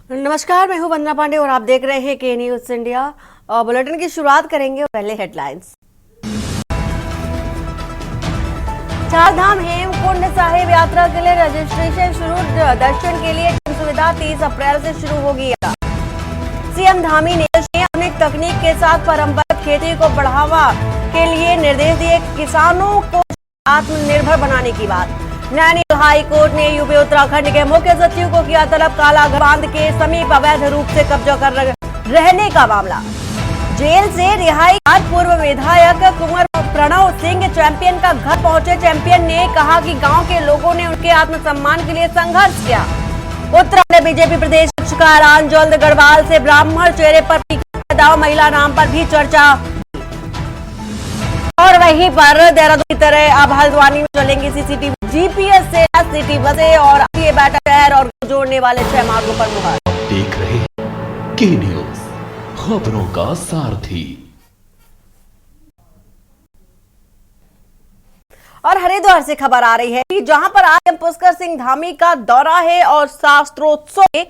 नमस्कार, मैं हूं वंदना पांडे और आप देख रहे हैं के न्यूज इंडिया। बुलेटिन की शुरुआत करेंगे पहले हेडलाइंस। चारधाम हेमकुंड साहिब यात्रा के लिए रजिस्ट्रेशन शुरू। दर्शन के लिए सुविधा 30 अप्रैल से शुरू होगी। सीएम धामी ने आधुनिक तकनीक के साथ परंपरागत खेती को बढ़ावा के लिए निर्देश दिए। किसानों को आत्मनिर्भर बनाने की बात। नैनीताल हाई कोर्ट ने यूपी उत्तराखंड के मुख्य सचिव को किया तलब। काला बांध के समीप अवैध रूप से कब्जा कर रहने का मामला। जेल से रिहाई बाद पूर्व विधायक कुंवर प्रणव सिंह चैंपियन का घर पहुंचे। चैंपियन ने कहा कि गांव के लोगों ने उनके आत्मसम्मान के लिए संघर्ष किया। उत्तराखंड बीजेपी प्रदेश अध्यक्ष का ऐलान। जल्द गढ़वाल से ब्राह्मण चेहरे पर दाव महिला नाम पर भी चर्चा। और वहीं पर देहरादून की तरह अब हल्द्वानी में चलेंगी सीसीटीवी जीपीएस से सिटी बसें और ये बैठा शहर और जोड़ने वाले 6 मार्गों पर मुहर। देख रहे हैं के न्यूज, खबरों का सारथी। और हरिद्वार से खबर आ रही है कि जहां पर आज पुष्कर सिंह धामी का दौरा है और शास्त्रोत्सव के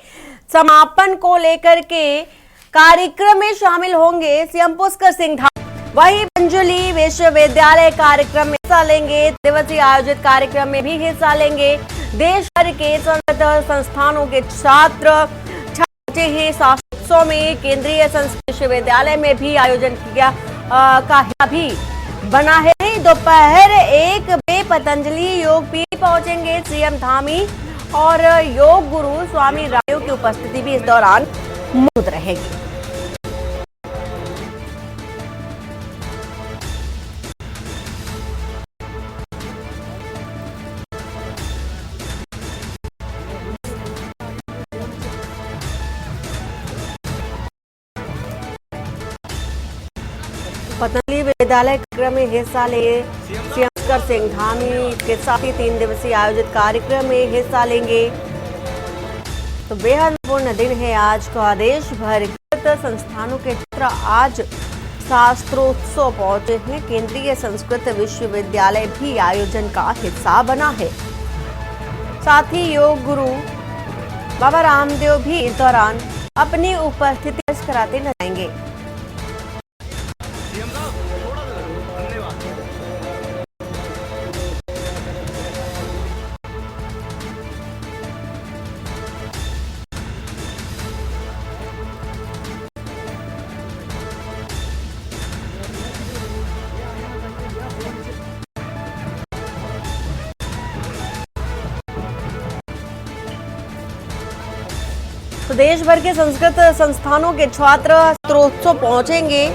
समापन को लेकर के कार्यक्रम में शामिल होंगे सीएम पुष्कर सिंह धामी। वहीं पंजुली विश्वविद्यालय कार्यक्रम में हिस्सा लेंगे। दिवसीय आयोजित कार्यक्रम में भी हिस्सा लेंगे। देश भर के संस्थानों के छात्र हैं। शास्त्रोत्सव में केंद्रीय संस्कृत विश्वविद्यालय में भी आयोजन किया का भी बना है। दोपहर 1 बजे पतंजलि योग पीठ पहुंचेंगे सीएम धामी और योग गुरु स्वामी रामदेव की उपस्थिति भी इस दौरान मौजूद रहेगी। पतंजलि विद्यालय कार्यक्रम में हिस्सा ले सीएम पुष्कर सिंह धामी के साथ ही 3 दिवसीय आयोजित कार्यक्रम में हिस्सा लेंगे। तो बेहद महत्वपूर्ण दिन है आज का। देश भर के संस्थानों के छात्र आज शास्त्रोत्सव पहुंचे हैं। केंद्रीय संस्कृत विश्वविद्यालय भी आयोजन का हिस्सा बना है। साथ ही योग गुरु बाबा रामदेव भी इस दौरान अपनी उपस्थिति दर्ज कराते नजर आएंगे। तो देश भर के संस्कृत संस्थानों के छात्र शास्त्रोत्सव पहुंचेंगे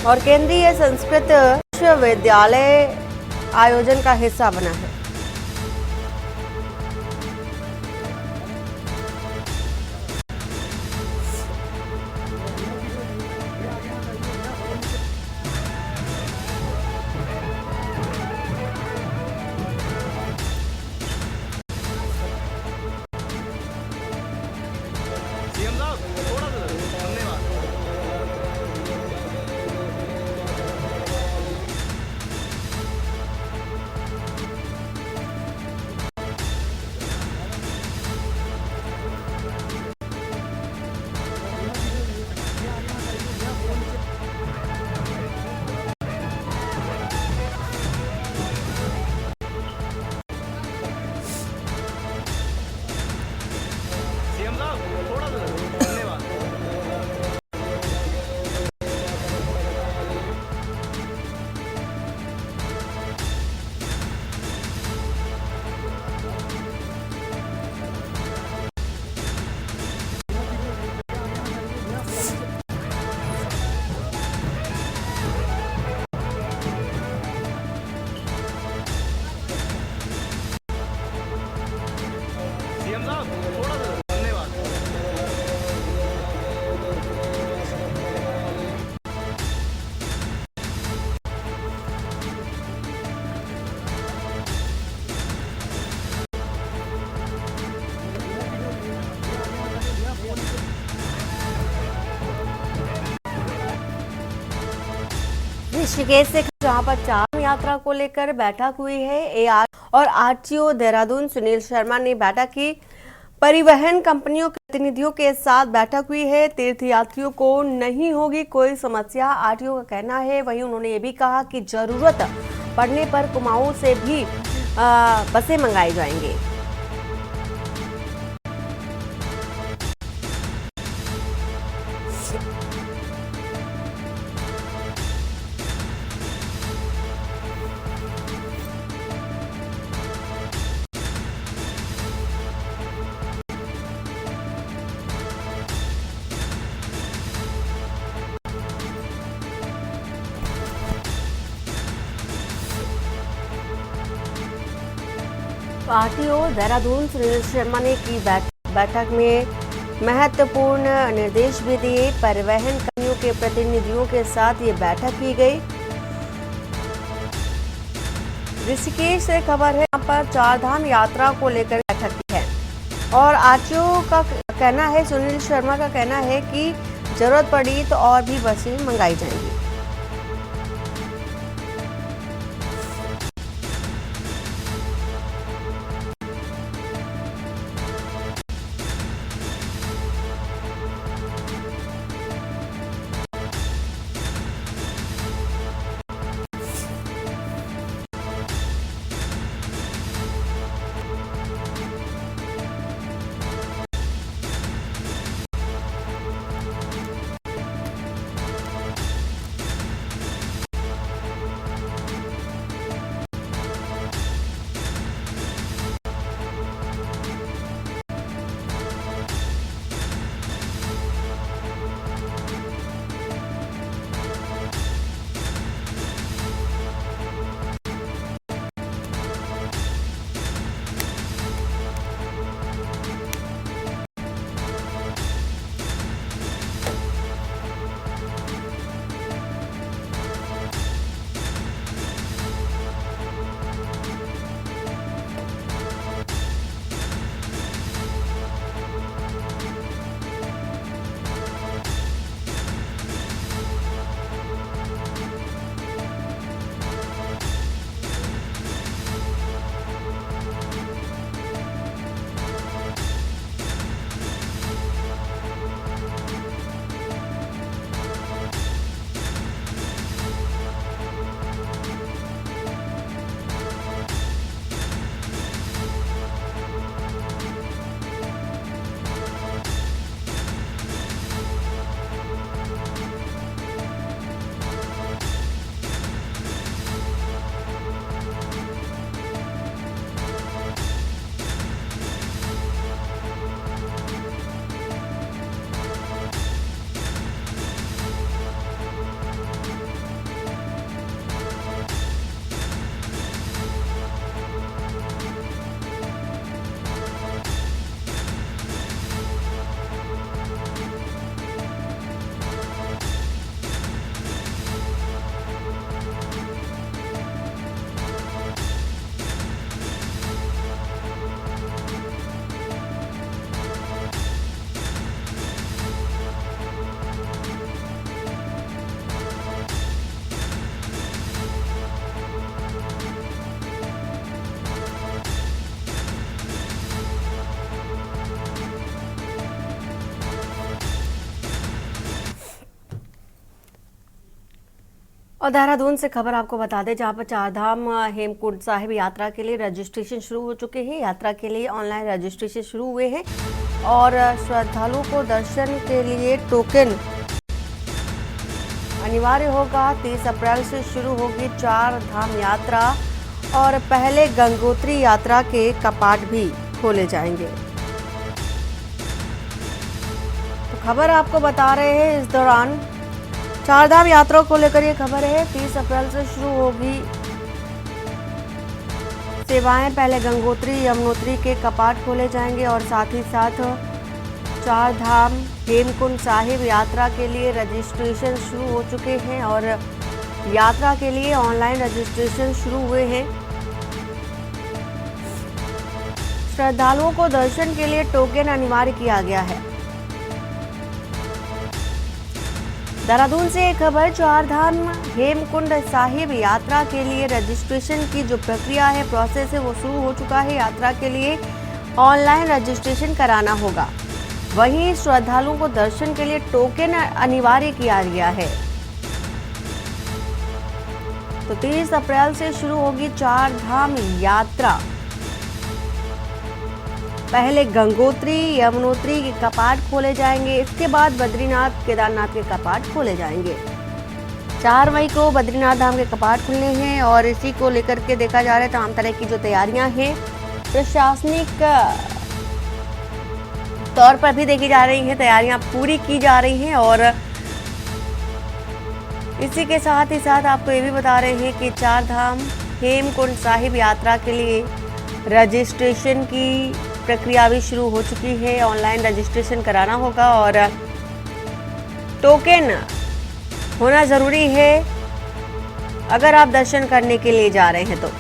और केंद्रीय संस्कृत विश्वविद्यालय आयोजन का हिस्सा बना है। ऋषिकेश से जहां पर चारधाम यात्रा को लेकर बैठक हुई है। एआर और आरटीओ देहरादून सुनील शर्मा ने बैठक की। परिवहन कंपनियों के प्रतिनिधियों के साथ बैठक हुई है। तीर्थयात्रियों को नहीं होगी कोई समस्या, आरटीओ का कहना है। वहीं उन्होंने ये भी कहा कि जरूरत पड़ने पर कुमाऊं से भी बसें मंगाई जाएंगी। आरटीओ देहरादून सुनील शर्मा ने की बैठक में महत्वपूर्ण निर्देश भी दिए। परिवहन कंपनियों के प्रतिनिधियों के साथ ये बैठक की गई। ऋषिकेश से खबर है, यहाँ पर चारधाम यात्रा को लेकर बैठक की है और आरटीओ का कहना है, सुनील शर्मा का कहना है कि जरूरत पड़ी तो और भी बसें मंगाई जाएंगी। और देहरादून से खबर आपको बता दें, जहां पर चारधाम हेमकुंड साहिब यात्रा के लिए रजिस्ट्रेशन शुरू हो चुके हैं। यात्रा के लिए ऑनलाइन रजिस्ट्रेशन शुरू हुए हैं और श्रद्धालुओं को दर्शन के लिए टोकन अनिवार्य होगा। 30 अप्रैल से शुरू होगी चारधाम यात्रा और पहले गंगोत्री यात्रा के कपाट भी खोले जाएंगे। तो खबर आपको बता रहे हैं, इस दौरान चारधाम यात्रा को लेकर ये खबर है। 30 अप्रैल से शुरू होगी सेवाएं। पहले गंगोत्री यमुनोत्री के कपाट खोले जाएंगे और साथ ही साथ चारधाम हेमकुंड साहिब यात्रा के लिए रजिस्ट्रेशन शुरू हो चुके हैं और यात्रा के लिए ऑनलाइन रजिस्ट्रेशन शुरू हुए हैं। श्रद्धालुओं को दर्शन के लिए टोकन अनिवार्य किया गया है। देहरादून से एक खबर, चारधाम हेमकुंड साहिब यात्रा के लिए रजिस्ट्रेशन की जो प्रक्रिया है, प्रोसेस है, वो शुरू हो चुका है। यात्रा के लिए ऑनलाइन रजिस्ट्रेशन कराना होगा। वहीं श्रद्धालुओं को दर्शन के लिए टोकन अनिवार्य किया गया है। तो 30 अप्रैल से शुरू होगी चार धाम यात्रा। पहले गंगोत्री यमुनोत्री के कपाट खोले जाएंगे, इसके बाद बद्रीनाथ केदारनाथ के कपाट खोले जाएंगे। 4 मई को बद्रीनाथ धाम के कपाट खुलने हैं और इसी को लेकर के देखा जा रहा है तमाम तरह की जो तैयारियां हैं प्रशासनिक तौर पर भी देखी जा रही हैं, तैयारियां पूरी की जा रही हैं। और इसी के साथ ही साथ आपको ये भी बता रहे हैं कि चार धाम हेमकुंड साहिब यात्रा के लिए रजिस्ट्रेशन की प्रक्रिया भी शुरू हो चुकी है। ऑनलाइन रजिस्ट्रेशन कराना होगा और टोकन होना जरूरी है अगर आप दर्शन करने के लिए जा रहे हैं तो।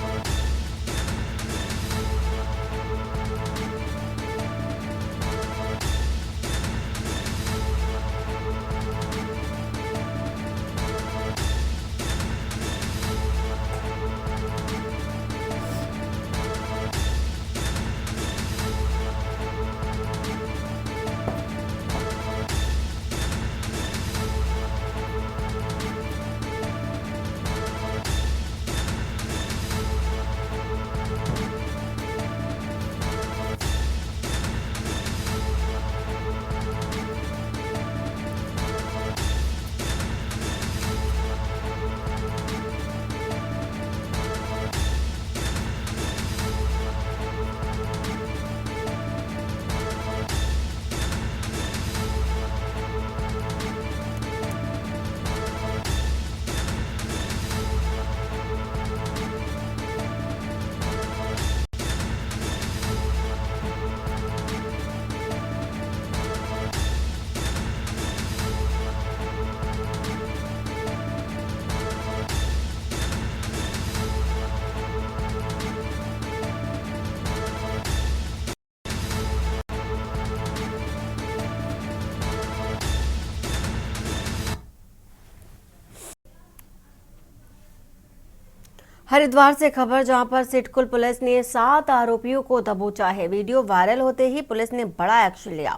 हरिद्वार से खबर, जहां पर सिडकुल पुलिस ने 7 आरोपियों को दबोचा है। वीडियो वायरल होते ही पुलिस ने बड़ा एक्शन लिया।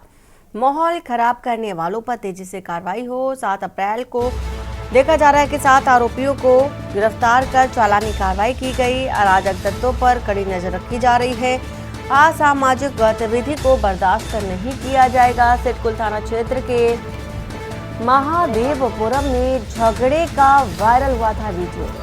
माहौल खराब करने वालों पर तेजी से कार्रवाई हो। 7 अप्रैल को देखा जा रहा है कि 7 आरोपियों को गिरफ्तार कर चालानी कार्रवाई की गई। अराजक तत्वों पर कड़ी नजर रखी जा रही है। असामाजिक गतिविधि को बर्दाश्त नहीं किया जाएगा। सिडकुल थाना क्षेत्र के महादेवपुरम में झगड़े का वायरल हुआ था वीडियो।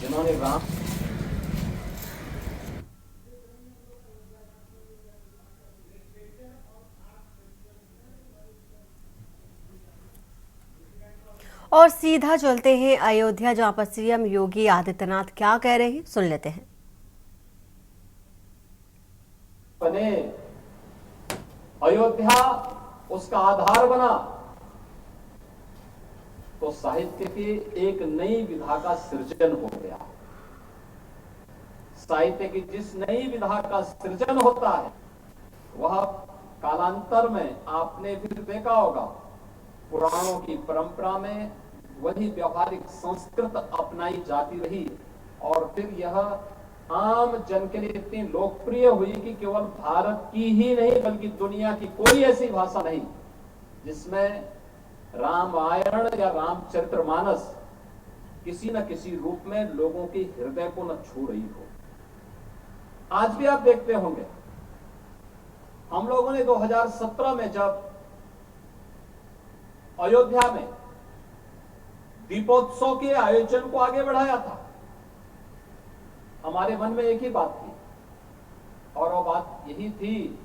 जिन्होंने राम और सीधा चलते हैं अयोध्या, जहां पर सीएम योगी आदित्यनाथ क्या कह रहे हैं, सुन लेते हैं। बने, अयोध्या उसका आधार बना तो साहित्य की एक नई विधा का सृजन हो गया। साहित्य की जिस नई विधा का सृजन होता है वह कालांतर में आपने फिर देखा होगा पुराणों की परंपरा में वही व्यवहारिक संस्कृत अपनाई जाती रही और फिर यह आम जन के लिए इतनी लोकप्रिय हुई कि केवल भारत की ही नहीं बल्कि दुनिया की कोई ऐसी भाषा नहीं जिसमें रामायण या रामचरितमानस किसी न किसी रूप में लोगों के हृदय को न छू रही हो। आज भी आप देखते होंगे, हम लोगों ने 2017 में जब अयोध्या में दीपोत्सव के आयोजन को आगे बढ़ाया था हमारे मन में एक ही बात थी, और वो बात यही थी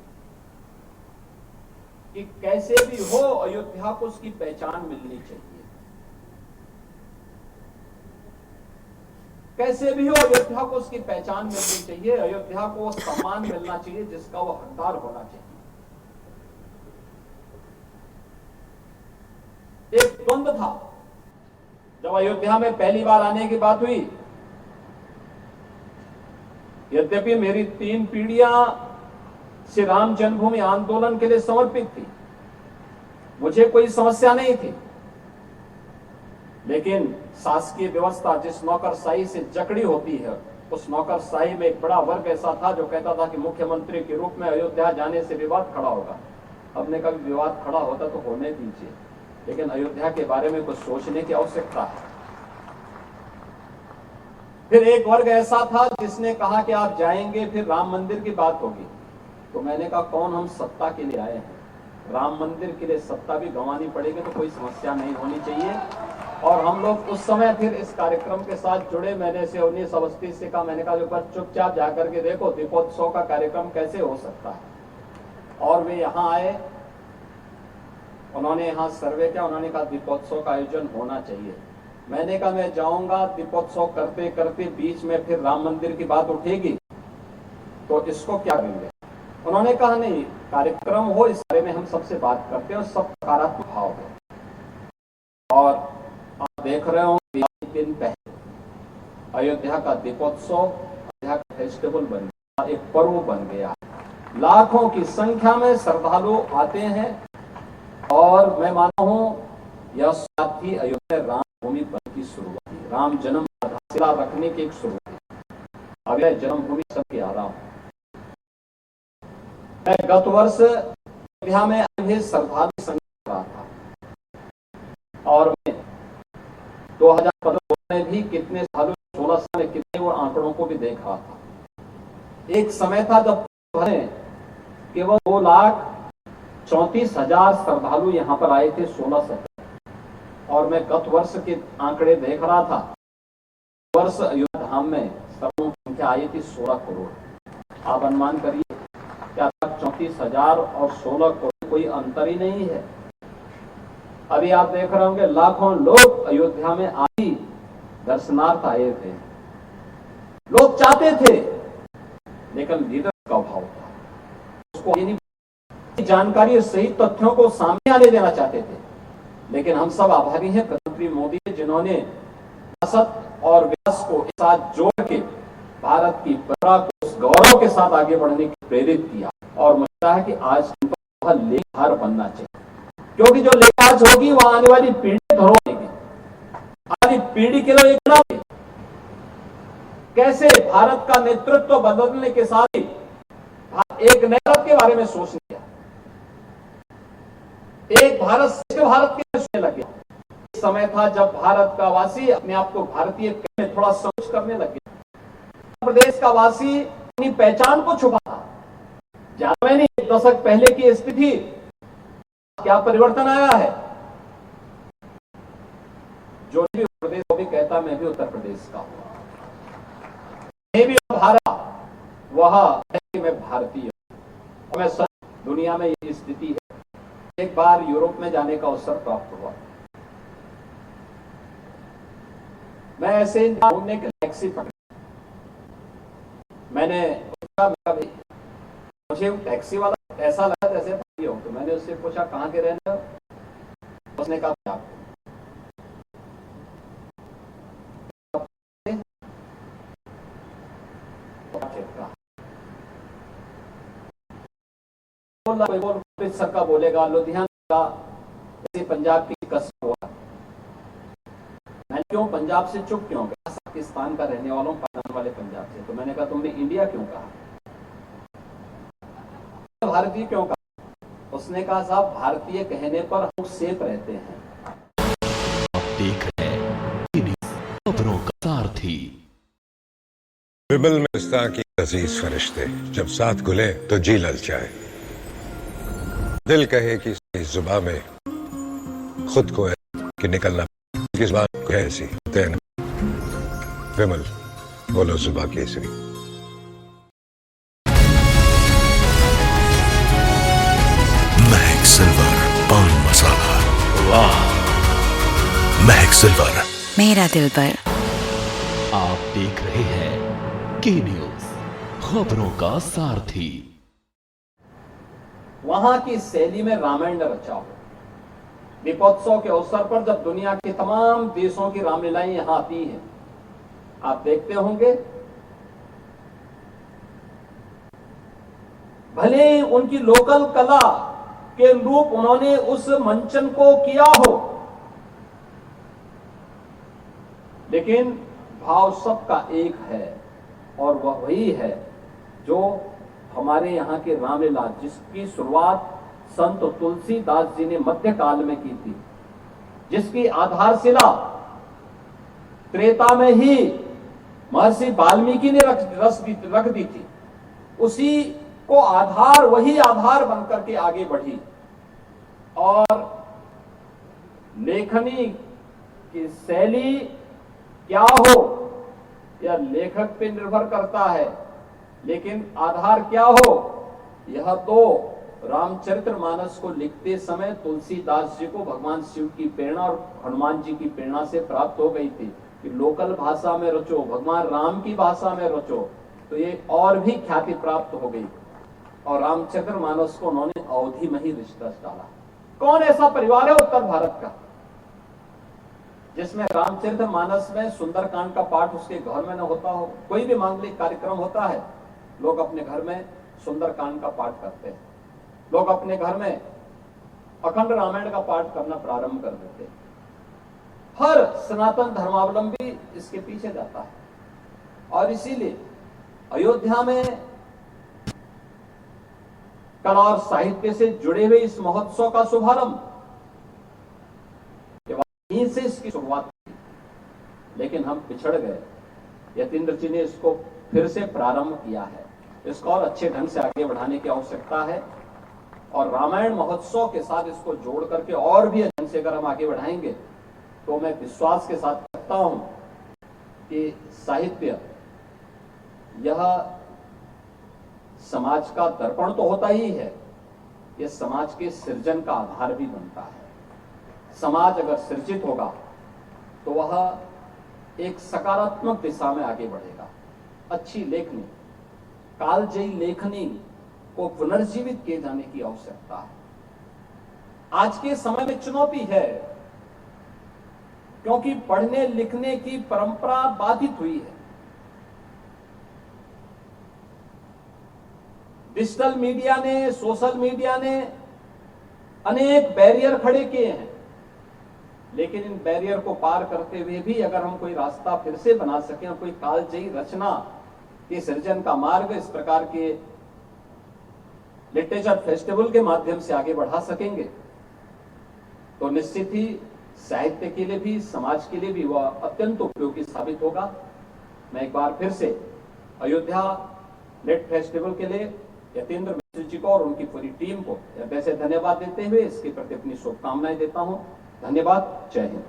कि कैसे भी हो अयोध्या को उसकी पहचान मिलनी चाहिए। कैसे भी हो अयोध्या को उसकी पहचान मिलनी चाहिए, अयोध्या को सम्मान मिलना चाहिए जिसका वो हकदार होना चाहिए। एक द्वंद था जब अयोध्या में पहली बार आने की बात हुई। यद्यपि मेरी 3 पीढ़ियां श्री राम जन्मभूमि आंदोलन के लिए समर्पित थी, मुझे कोई समस्या नहीं थी, लेकिन शासकीय व्यवस्था जिस नौकरशाही से जकड़ी होती है, उस नौकरशाही में एक बड़ा वर्ग ऐसा था जो कहता था कि मुख्यमंत्री के रूप में अयोध्या जाने से विवाद खड़ा होगा। हमने कभी विवाद खड़ा होता तो होने दीजिए, लेकिन अयोध्या के बारे में कुछ सोचने की आवश्यकता है। फिर एक वर्ग ऐसा था जिसने कहा कि आप जाएंगे फिर राम मंदिर की बात होगी। तो मैंने कहा कौन, हम सत्ता के लिए आए हैं, राम मंदिर के लिए सत्ता भी गंवानी पड़ेगी तो कोई समस्या नहीं होनी चाहिए। और हम लोग उस समय फिर इस कार्यक्रम के साथ जुड़े। मैंने से 19 अवस्थी से कहा, मैंने कहा ऊपर चुपचाप जाकर के देखो दीपोत्सव का कार्यक्रम कैसे हो सकता है। और वे यहाँ आए, उन्होंने यहाँ सर्वे किया, उन्होंने कहा दीपोत्सव का आयोजन होना चाहिए। मैंने कहा मैं जाऊंगा, दीपोत्सव करते करते बीच में फिर राम मंदिर की बात उठेगी तो इसको क्या करेंगे। उन्होंने कहा नहीं, कार्यक्रम हो इस बारे में हम सबसे बात करते हैं और सब सकारात्मक भाव हो। और आप देख रहे हो दिन पहले अयोध्या का दीपोत्सव, अयोध्या का फेस्टिवल बन गया, एक पर्व बन गया। लाखों की संख्या में श्रद्धालु आते हैं और मैं मानता हूं यह साथ ही अयोध्या राम भूमि बन की शुरुआत, राम जन्म आधारशिला रखने की एक शुरुआत। अब यह जन्मभूमि सबके आ रहा हूं। मैं गत वर्ष अयोध्या में आए श्रद्धालु संख्या रहा था और मैं 2015 में भी कितने सालों 16 साल में कितने वो आंकड़ों को भी देख रहा था। एक समय था जब केवल 2,34,000 श्रद्धालु यहाँ पर आए थे 16 से, और मैं गत वर्ष के आंकड़े देख रहा था। वर्ष अयोध्या धाम में श्रद्धालुओं की संख्या आई थी 16 करोड़। आप अनुमान करिए क्या 34,000 और 16 करोड़ कोई अंतर ही नहीं है। अभी आप देख रहे होंगे लाखों लोग अयोध्या में आई दर्शनार्थ आए थे। लोग चाहते थे, लेकिन लीडर का अभाव था। उसको ये नहीं जानकारी, सही तथ्यों को सामने आने देना चाहते थे। लेकिन हम सब आभारी हैं प्रधानमंत्री मोदी जिन्होंने विरासत और विकास को एक साथ जोड़ के भारत की परंपरा को उस गौरव के साथ आगे बढ़ने की प्रेरित किया। और मुझे लगता है कि आज वह लेखहार बनना चाहिए, क्योंकि जो लेखहार होगी वह आने वाली पीढ़ी धरोहर, आने पीढ़ी के लिए एक कैसे भारत का नेतृत्व बदलने के साथ ही एक नए भारत के बारे में सोचने लगा, एक भारत श्रेष्ठ भारत के सोचने लगे। एक समय था जब भारत का वासी अपने आप को भारतीय कहने थोड़ा सोच करने लगे। प्रदेश का वासी अपनी पहचान को छुपाता। ज्यादा में नहीं, 1 दशक पहले की स्थिति क्या परिवर्तन आया है। जो भी उत्तर प्रदेश को भी कहता मैं भी उत्तर प्रदेश का हूं, मैं भी भारत, वह मैं भारतीय और मैं सब दुनिया में ये स्थिति है। एक बार यूरोप में जाने का अवसर प्राप्त हुआ। मैं ऐसे घूमने के टैक्सी पकड़ी। मैंने पूछा, मुझे टैक्सी वाला ऐसा लगा जैसे भाई हो, तो मैंने उससे पूछा कहाँ के रहने हो। उसने कहा आपको अमृतसर का बोलेगा, लुधियाना का, जैसे पंजाब की कसम हुआ। मैं क्यों पंजाब से चुप क्यों गया, पाकिस्तान का रहने वालों पाकिस्तान वाले पंजाब से। तो मैंने कहा तुमने इंडिया क्यों कहा, भारतीय क्यों कहा। उसने कहा साहब भारतीय कहने पर हम सेफ रहते हैं। आप देख रहे हैं खबरों का सारथी। बिबल में इस तरह की अजीज फरिश्ते जब साथ खुले तो जी ललचाए। दिल कहे कि इस जुबान में खुद को है कि निकलना, किस बात को है ऐसी विमल बोलो जुबा केसरी। महक सिल्वर पान मसाला, वाह! महक सिल्वर, मेरा दिल पर। आप देख रहे हैं के न्यूज, खबरों का सारथी। वहां की शैली में रामायण ने रचा हो। दीपोत्सव के अवसर पर जब दुनिया के तमाम देशों की रामलीलाएं यहां आती हैं, आप देखते होंगे, भले उनकी लोकल कला के अनुरूप उन्होंने उस मंचन को किया हो, लेकिन भाव सबका एक है और वह वही है जो हमारे यहाँ के रामलीला, जिसकी शुरुआत संत तुलसीदास जी ने मध्यकाल में की थी, जिसकी आधारशिला त्रेता में ही महर्षि वाल्मीकि ने रख दी थी, उसी को आधार, वही आधार बनकर के आगे बढ़ी। और लेखनी की शैली क्या हो यह लेखक पे निर्भर करता है, लेकिन आधार क्या हो यह तो रामचरितमानस को लिखते समय तुलसीदास जी को भगवान शिव की प्रेरणा और हनुमान जी की प्रेरणा से प्राप्त हो गई थी कि लोकल भाषा में रचो, भगवान राम की भाषा में रचो, तो ये और भी ख्याति प्राप्त हो गई। और रामचरितमानस को उन्होंने अवधि में ही रच डाला। कौन ऐसा परिवार है उत्तर भारत का जिसमें रामचरितमानस में सुंदरकांड का पाठ उसके घर में न होता हो? कोई भी मांगलिक कार्यक्रम होता है, लोग अपने घर में सुंदरकांड का पाठ करते हैं, लोग अपने घर में अखंड रामायण का पाठ करना प्रारंभ कर देते हैं। हर सनातन धर्मावलंबी इसके पीछे जाता है। और इसीलिए अयोध्या में कला और साहित्य से जुड़े हुए इस महोत्सव का शुभारंभ यहीं से इसकी शुरुआत की, लेकिन हम पिछड़ गए। यतीन्द्र जी ने इसको फिर से प्रारंभ किया है। इसको और अच्छे ढंग से आगे बढ़ाने की आवश्यकता है और रामायण महोत्सव के साथ इसको जोड़ करके और भी ढंग से अगर हम आगे बढ़ाएंगे तो मैं विश्वास के साथ कहता हूं कि साहित्य यह समाज का दर्पण तो होता ही है, यह समाज के सृजन का आधार भी बनता है। समाज अगर सृजित होगा तो वह एक सकारात्मक दिशा में आगे बढ़ेगा। अच्छी लेखनी, कालजयी लेखनी को पुनर्जीवित किए जाने की आवश्यकता है। आज के समय में चुनौती है क्योंकि पढ़ने लिखने की परंपरा बाधित हुई है। डिजिटल मीडिया ने, सोशल मीडिया ने अनेक बैरियर खड़े किए हैं, लेकिन इन बैरियर को पार करते हुए भी अगर हम कोई रास्ता फिर से बना सकें और कोई कालजयी रचना के सृजन का मार्ग इस प्रकार के लिटरेचर फेस्टिवल के माध्यम से आगे बढ़ा सकेंगे तो निश्चित ही साहित्य के लिए भी, समाज के लिए भी वह अत्यंत उपयोगी साबित होगा। मैं एक बार फिर से अयोध्या लिट फेस्टिवल के लिए यतीन्द्र मिश्र जी को और उनकी पूरी टीम को वैसे धन्यवाद देते हुए इसके प्रति अपनी शुभकामनाएं देता हूं। धन्यवाद। जय हिंद।